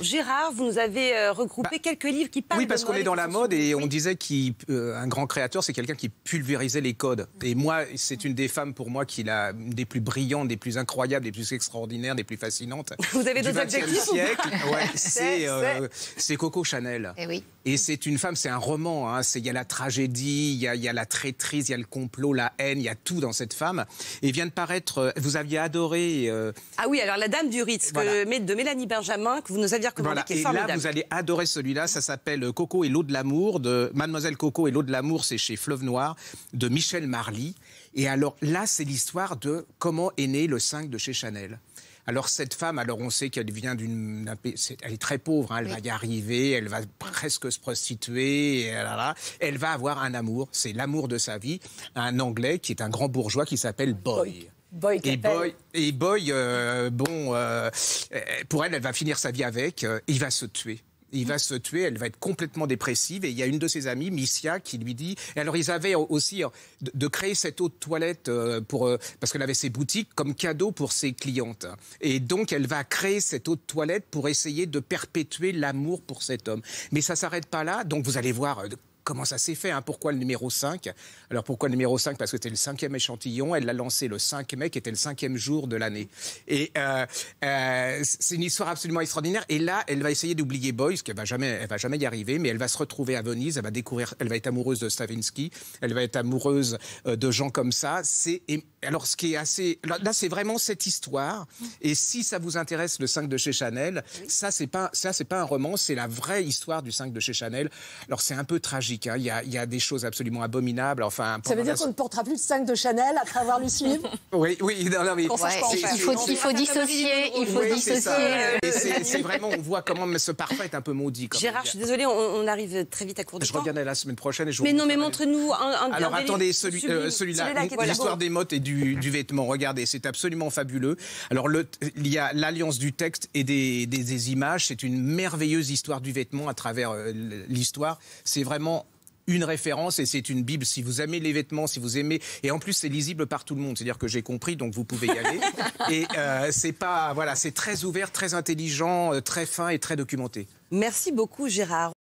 Gérard, vous nous avez regroupé quelques livres qui parlent de mode. Oui, parce qu'on est dans la mode et on disait qu'un grand créateur, c'est quelqu'un qui pulvérisait les codes. Et moi, c'est une des femmes, pour moi, des plus brillantes, des plus incroyables, des plus extraordinaires, des plus fascinantes. Vous avez deux adjectifs siècle. Ouais, c'est Coco Chanel. Et oui. Et c'est une femme, c'est un roman. Hein. Il y a la tragédie, il y a la traîtrise, il y a le complot, la haine, il y a tout dans cette femme. Et vient de paraître, vous aviez adoré... Ah oui, alors La Dame du Ritz, voilà. De Mélanie Benjamin, que vous nous aviez recommandé, voilà. qui est et formidable. là, vous allez adorer celui-là. Ça s'appelle Coco et l'eau de l'amour, de Mademoiselle Coco et l'eau de l'amour, c'est chez Fleuve Noir, de Michel Marly. Et alors là, c'est l'histoire de comment est né le 5 de chez Chanel. Alors cette femme, alors on sait qu'elle vient elle est très pauvre, hein, elle va y arriver, elle va presque se prostituer, elle va avoir un amour, c'est l'amour de sa vie, un Anglais qui est un grand bourgeois qui s'appelle Boy. Boy, pour elle, elle va finir sa vie avec, il va se tuer. Il va se tuer, elle va être complètement dépressive. Et il y a une de ses amies, Missia, qui lui dit... Et alors, ils avaient aussi de créer cette eau de toilette parce qu'elle avait ses boutiques comme cadeau pour ses clientes. Et donc, elle va créer cette eau de toilette pour essayer de perpétuer l'amour pour cet homme. Mais ça ne s'arrête pas là. Donc, vous allez voir... Comment ça s'est fait, hein? Pourquoi le numéro 5? Alors pourquoi le numéro 5? Parce que c'était le 5e échantillon, elle l'a lancé le 5 mai, qui était le 5e jour de l'année. Et c'est une histoire absolument extraordinaire. Et là, elle va essayer d'oublier Boy, parce qu'elle va jamais y arriver, mais elle va se retrouver à Venise, elle va être amoureuse de Stravinsky, elle va être amoureuse de gens comme ça. Alors ce qui est assez... Là, c'est vraiment cette histoire. Et si ça vous intéresse, le 5 de chez Chanel, ça, c'est pas un roman, c'est la vraie histoire du 5 de chez Chanel. Alors c'est un peu tragique. Hein. Il y a des choses absolument abominables. Enfin, ça veut dire qu'on ne portera plus de 5 de Chanel après avoir lu ce livre? Oui, non, mais... Il faut dissocier. C'est vraiment, on voit comment ce parfum est un peu maudit. Gérard, je suis désolée, on arrive très vite à court de temps. Je reviendrai la semaine prochaine. Mais montre-nous un Alors attendez, celui-là, l'histoire des modes et du vêtement. Regardez, c'est absolument fabuleux. Alors il y a l'alliance du texte et des images. C'est une merveilleuse histoire du vêtement à travers l'histoire. C'est vraiment une référence et c'est une bible. Si vous aimez les vêtements, si vous aimez... Et en plus, c'est lisible par tout le monde. C'est-à-dire que j'ai compris, donc vous pouvez y aller. Et c'est très ouvert, très intelligent, très fin et très documenté. Merci beaucoup, Gérard.